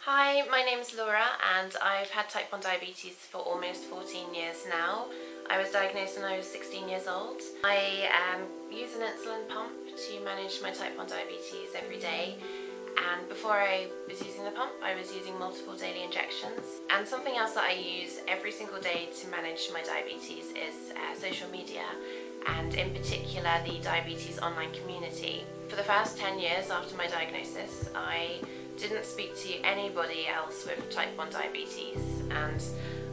Hi, my name's Laura and I've had type 1 diabetes for almost 14 years now. I was diagnosed when I was 16 years old. I use an insulin pump to manage my type 1 diabetes every day, and before I was using the pump I was using multiple daily injections. And something else that I use every single day to manage my diabetes is social media, and in particular the diabetes online community. For the first 10 years after my diagnosis I didn't speak to anybody else with type 1 diabetes, and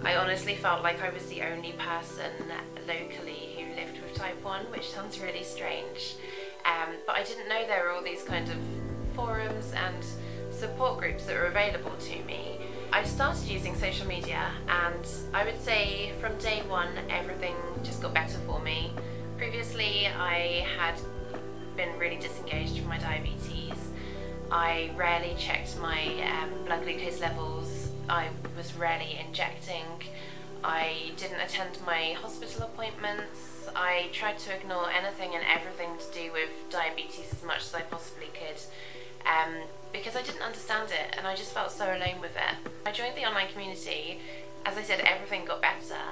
I honestly felt like I was the only person locally who lived with type 1, which sounds really strange. But I didn't know there were all these kind of forums and support groups that were available to me. I started using social media and I would say from day one everything just got better for me. Previously I had been really disengaged from my diabetes. I rarely checked my blood glucose levels, I was rarely injecting, I didn't attend my hospital appointments, I tried to ignore anything and everything to do with diabetes as much as I possibly could, because I didn't understand it and I just felt so alone with it. I joined the online community. As I said, everything got better,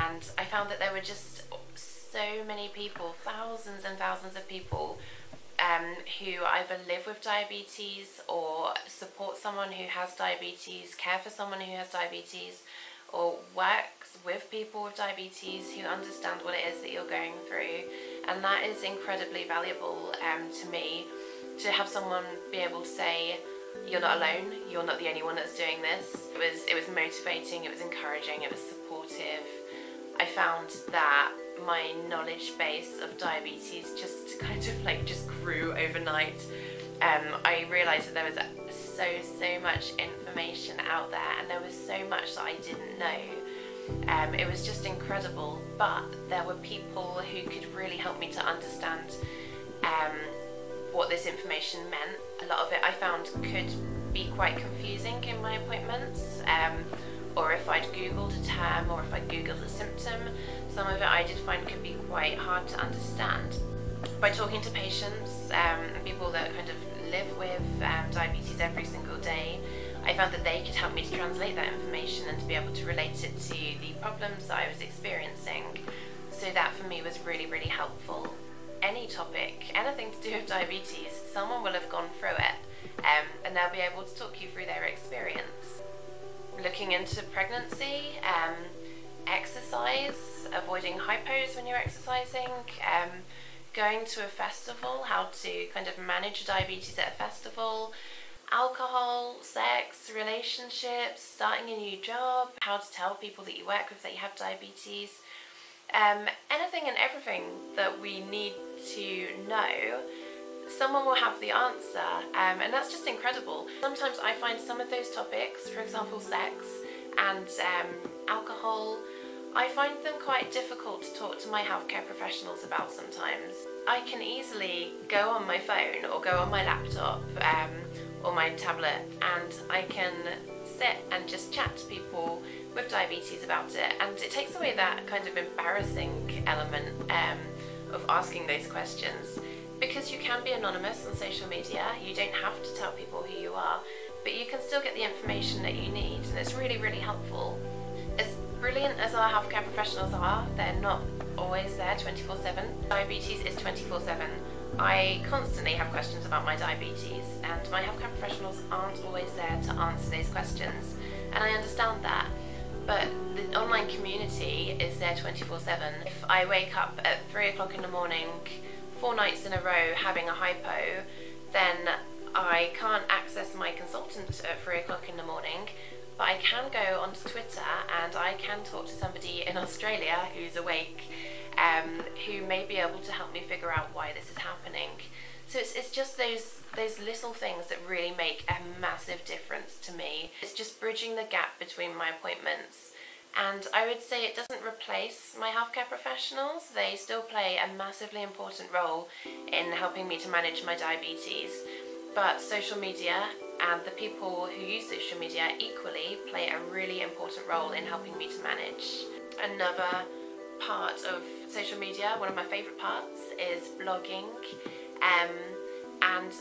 and I found that there were just so many people, thousands and thousands of people who either live with diabetes or support someone who has diabetes, care for someone who has diabetes, or works with people with diabetes who understand what it is that you're going through. And that is incredibly valuable to me, to have someone be able to say, you're not alone, you're not the only one that's doing this. It was motivating, it was encouraging, it was supportive. I found that my knowledge base of diabetes just kind of just grew overnight. I realised that there was so much information out there, and there was so much that I didn't know. It was just incredible, but there were people who could really help me to understand what this information meant. A lot of it I found could be quite confusing in my appointments, or if I'd googled a term or if I googled a symptom, some of it I did find could be quite hard to understand. By talking to patients, people that kind of live with diabetes every single day, I found that they could help me to translate that information and to be able to relate it to the problems that I was experiencing. So that for me was really helpful. Any topic, anything to do with diabetes, someone will have gone through it, and they'll be able to talk you through their experience. Looking into pregnancy, exercise, avoiding hypos when you're exercising, going to a festival, how to kind of manage diabetes at a festival, alcohol, sex, relationships, starting a new job, how to tell people that you work with that you have diabetes, anything and everything that we need to know, someone will have the answer, and that's just incredible. Sometimes I find some of those topics, for example sex and alcohol, I find them quite difficult to talk to my healthcare professionals about sometimes. I can easily go on my phone or go on my laptop or my tablet, and I can sit and just chat to people with diabetes about it, and it takes away that kind of embarrassing element of asking those questions. Because you can be anonymous on social media, you don't have to tell people who you are, but you can still get the information that you need, and it's really helpful. As brilliant as our healthcare professionals are, they're not always there 24/7. Diabetes is 24/7. I constantly have questions about my diabetes, and my healthcare professionals aren't always there to answer those questions, and I understand that. But the online community is there 24/7. If I wake up at 3 o'clock in the morning 4 nights in a row having a hypo, then I can't access my consultant at 3 o'clock in the morning, but I can go onto Twitter and I can talk to somebody in Australia who's awake, who may be able to help me figure out why this is happening. So it's just those little things that really make a massive difference to me. It's just bridging the gap between my appointments. And I would say it doesn't replace my healthcare professionals. They still play a massively important role in helping me to manage my diabetes. But social media and the people who use social media equally play a really important role in helping me to manage. Another part of social media, one of my favourite parts, is blogging. And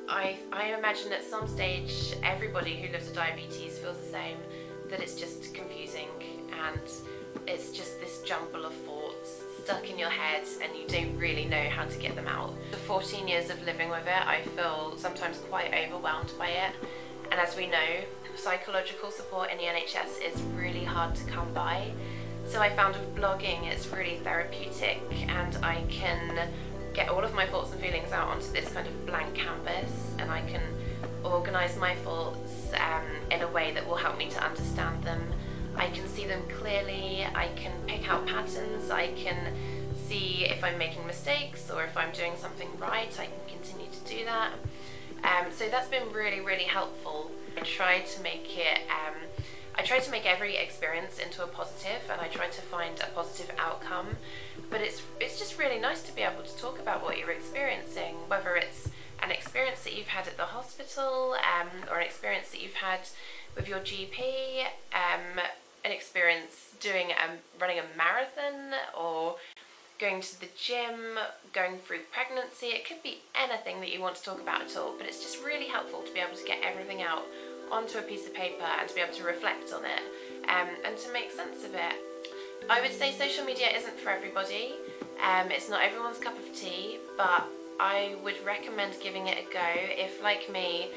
I imagine at some stage everybody who lives with diabetes feels the same, that it's just confusing and it's just this jumble of thoughts stuck in your head and you don't really know how to get them out. The 14 years of living with it, I feel sometimes quite overwhelmed by it, and as we know, psychological support in the NHS is really hard to come by. So I found with blogging it's really therapeutic, and I can get all of my thoughts and feelings out onto this kind of blank canvas, and I can organise my thoughts in a way that will help me to understand them. I can see them clearly, I can pick out patterns, I can see if I'm making mistakes or if I'm doing something right, I can continue to do that. So that's been really, really helpful. I try to make every experience into a positive, and I try to find a positive outcome. But it's just really nice to be able to talk about what you're experiencing, whether it's an experience that you've had at the hospital, or an experience that you've had with your GP, an experience running a marathon, or going to the gym, going through pregnancy. It could be anything that you want to talk about at all, but it's just really helpful to be able to get everything out onto a piece of paper and to be able to reflect on it, and to make sense of it. I would say social media isn't for everybody. It's not everyone's cup of tea, but I would recommend giving it a go if, like me,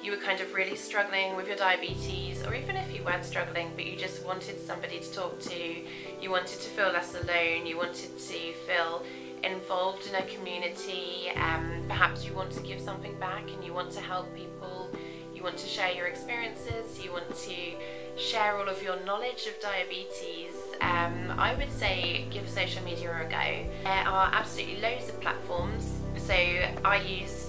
you were kind of really struggling with your diabetes, or even if you weren't struggling but you just wanted somebody to talk to, you wanted to feel less alone, you wanted to feel involved in a community, perhaps you want to give something back and you want to help people, you want to share your experiences, you want to share all of your knowledge of diabetes, I would say give social media a go. There are absolutely loads of platforms, so I use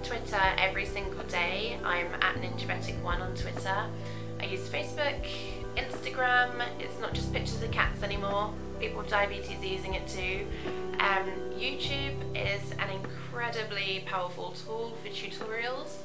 Twitter every single day. I'm at Ninjabetic1 on Twitter. I use Facebook, Instagram. It's not just pictures of cats anymore. People with diabetes are using it too. YouTube is an incredibly powerful tool for tutorials.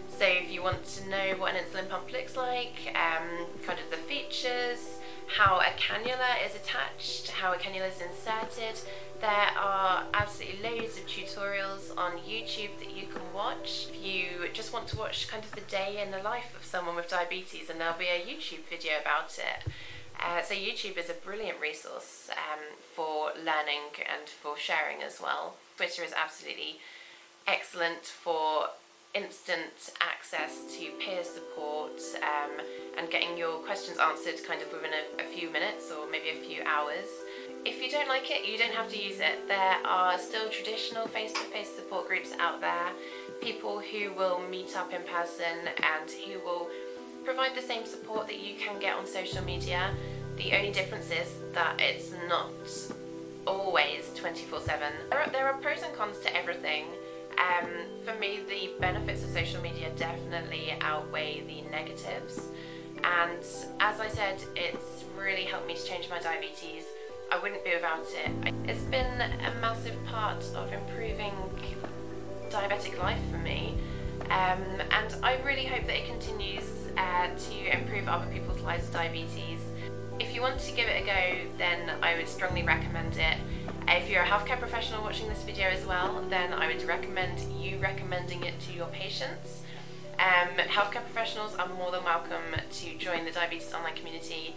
So if you want to know what an insulin pump looks like, kind of the features, how a cannula is attached, how a cannula is inserted, there are absolutely loads of tutorials on YouTube that you can watch. If you just want to watch kind of the day in the life of someone with diabetes, and there'll be a YouTube video about it. So YouTube is a brilliant resource for learning and for sharing as well. Twitter is absolutely excellent for instant access to peer support, and getting your questions answered kind of within a few minutes or maybe a few hours. If you don't like it, you don't have to use it. There are still traditional face-to-face support groups out there, people who will meet up in person and who will provide the same support that you can get on social media. The only difference is that it's not always 24/7. There are pros and cons to everything. For me, the benefits of social media definitely outweigh the negatives, and as I said, it's really helped me to change my diabetes. I wouldn't be without it. It's been a massive part of improving diabetic life for me, and I really hope that it continues to improve other people's lives with diabetes. If you want to give it a go, then I would strongly recommend it. If you're a healthcare professional watching this video as well, then I would recommend you recommending it to your patients. Healthcare professionals are more than welcome to join the Diabetes Online community,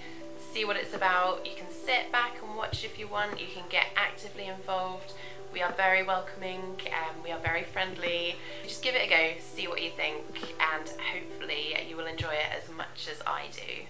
see what it's about. You can sit back and watch if you want, you can get actively involved. We are very welcoming, we are very friendly. Just give it a go, see what you think, and hopefully you will enjoy it as much as I do.